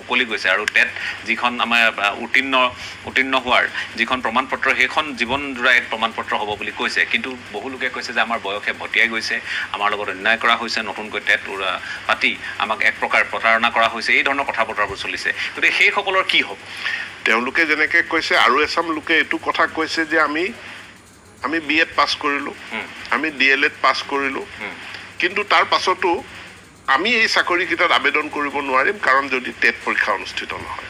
উকলি গৈছে আৰু টেট যিখন আমাৰ উত্তীৰ্ণ হোৱাৰ যিখন প্ৰমাণপত্ৰ সেইখন জীৱনজোৰা এক প্ৰমাণপত্ৰ হ'ব বুলি কৈছে কিন্তু বহু লোকে কৈছে যে আমাৰ বয়সে ভটিয়াই গৈছে আমাৰ লগত অন্যায় কৰা হৈছে নতুনকৈ টেট পাতি আমাক এক প্ৰকাৰ প্ৰতাৰণা কৰা হৈছে এই ধৰণৰ কথা বতৰাবোৰ চলিছে গতিকে সেইসকলৰ কি হ'ব তেওঁলোকে যেনেকৈ কৈছে আৰু এচাম লোকে এইটো কথা কৈছে যে আমি BEd পাছ কৰিলোঁ আমি DLEd পাছ কৰিলোঁ কিন্তু তাৰ পাছতো আমি এই চাকৰিকেইটাত আবেদন কৰিব নোৱাৰিম কাৰণ যদি টেট পৰীক্ষা অনুষ্ঠিত নহয়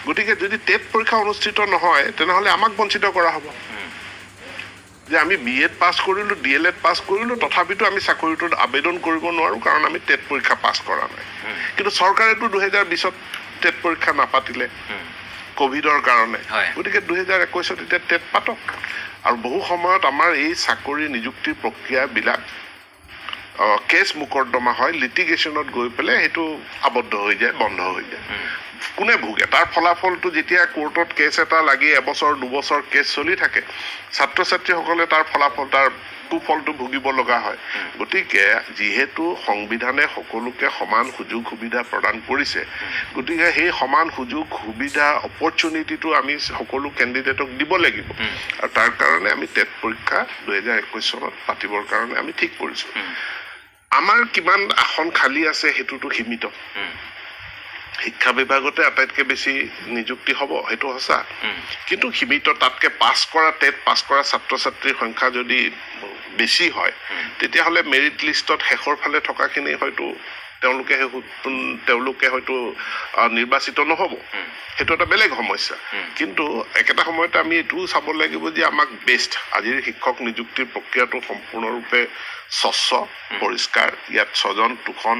গতিকে যদি টেট পৰীক্ষা অনুষ্ঠিত নহয় তেনেহ'লে আমাক বঞ্চিত কৰা হ'ব যে আমি BEd পাছ কৰিলোঁ DLEd পাছ কৰিলোঁ তথাপিতো আমি চাকৰিটোত আবেদন কৰিব নোৱাৰোঁ কাৰণ আমি টেট পৰীক্ষা পাছ কৰা নাই কিন্তু চৰকাৰেতো 2020ত টেট পৰীক্ষা নাপাতিলে কোভিডৰ কাৰণে গতিকে 2021ত এতিয়া টেট পাতক আৰু বহু সময়ত আমাৰ এই চাকৰি নিযুক্তিৰ প্ৰক্ৰিয়াবিলাক কেছ মোকৰ্দমা হয় লিটিগেশ্যনত গৈ পেলাই সেইটো আবদ্ধ হৈ যায় বন্ধ হৈ যায় কোনে ভোগে তাৰ ফলাফলটো যেতিয়া কোৰ্টত কেছ এটা লাগি এবছৰ দুবছৰ কেছ চলি থাকে ছাত্ৰ ছাত্ৰীসকলে তাৰ ফলাফল তাৰ কুফলটো ভুগিব লগা হয় গতিকে যিহেতু সংবিধানে সকলোকে সমান সুযোগ সুবিধা প্ৰদান কৰিছে গতিকে সেই সমান সুযোগ সুবিধা অপৰচুনিটিটো আমি সকলো কেণ্ডিডেটক দিব লাগিব আৰু তাৰ কাৰণে আমি টেট পৰীক্ষা 2021 চনত পাতিবৰ কাৰণে আমি ঠিক কৰিছোঁ আমাৰ কিমান আসন খালী আছে সেইটোতো সীমিত শিক্ষা বিভাগতে আটাইতকৈ বেছি নিযুক্তি হ'ব সেইটো সঁচা কিন্তু সীমিত তাতকৈ পাছ কৰা টেট পাছ কৰা ছাত্ৰ ছাত্ৰীৰ সংখ্যা যদি বেছি হয় তেতিয়াহ'লে মেৰিট লিষ্টত শেষৰ ফালে থকাখিনি হয়তো তেওঁলোকে হয়তো নিৰ্বাচিত নহ'ব সেইটো এটা বেলেগ সমস্যা কিন্তু একেটা সময়তে আমি এইটোও চাব লাগিব যে আমাক বেষ্ট আজিৰ শিক্ষক নিযুক্তিৰ প্ৰক্ৰিয়াটো সম্পূৰ্ণৰূপে স্বচ্ছ পৰিষ্কাৰ ইয়াত স্বজন তোষণ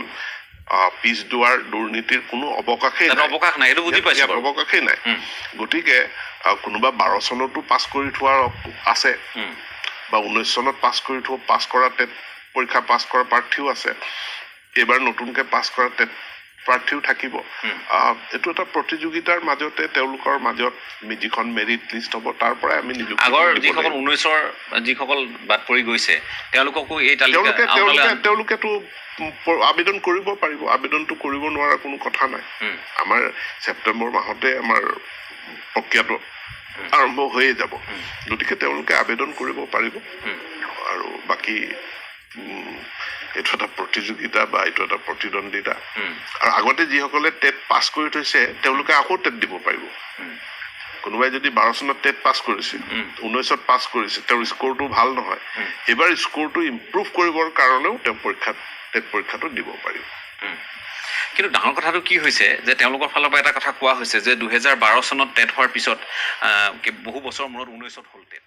পিছ দুৱাৰ দুৰ্নীতিৰ কোনো অৱকাশেই নাই গতিকে কোনোবা 12 চনতো পাছ কৰি থোৱা আছে বা 19 চনত পাছ কৰা টেট পৰীক্ষা পাছ কৰা প্ৰাৰ্থীও আছে এইবাৰ নতুনকৈ পাছ কৰা টেট প্ৰাৰ্থীও থাকিব এইটো এটা প্ৰতিযোগিতাৰ মাজতে তেওঁলোকৰ মাজত যিখন মেৰিট লিষ্ট হ'ব তাৰ পৰাই আমি আগৰ যিসকল 19ৰ যিসকল বাদ পৰি গৈছে তেওঁলোককো এই তেওঁলোকেতো আবেদন কৰিব পাৰিব আবেদনটো কৰিব নোৱাৰা কোনো কথা নাই আমাৰ ছেপ্টেম্বৰ মাহতে আমাৰ প্ৰক্ৰিয়াটো আৰম্ভ হৈয়ে যাব গতিকে তেওঁলোকে আবেদন কৰিব পাৰিব আৰু বাকী এইটো এটা প্ৰতিযোগিতা বা এইটো এটা প্ৰতিদ্বন্দ্বিতা আৰু আগতে যিসকলে টেট পাছ কৰি থৈছে তেওঁলোকে আকৌ টেট দিব পাৰিব কোনোবাই যদি 12 চনত টেট পাছ কৰিছে 19ত পাছ কৰিছে তেওঁৰ স্ক'ৰটো ভাল নহয় এইবাৰ স্ক'ৰটো ইম্প্ৰুভ কৰিবৰ কাৰণেও তেওঁ টেট পৰীক্ষাটো দিব পাৰিব কিন্তু ডাঙৰ কথাটো কি হৈছে যে তেওঁলোকৰ ফালৰ পৰা এটা কথা কোৱা হৈছে যে 2012 চনত টেট হোৱাৰ পিছত বহু বছৰ মূৰত 19ত হ'ল টেট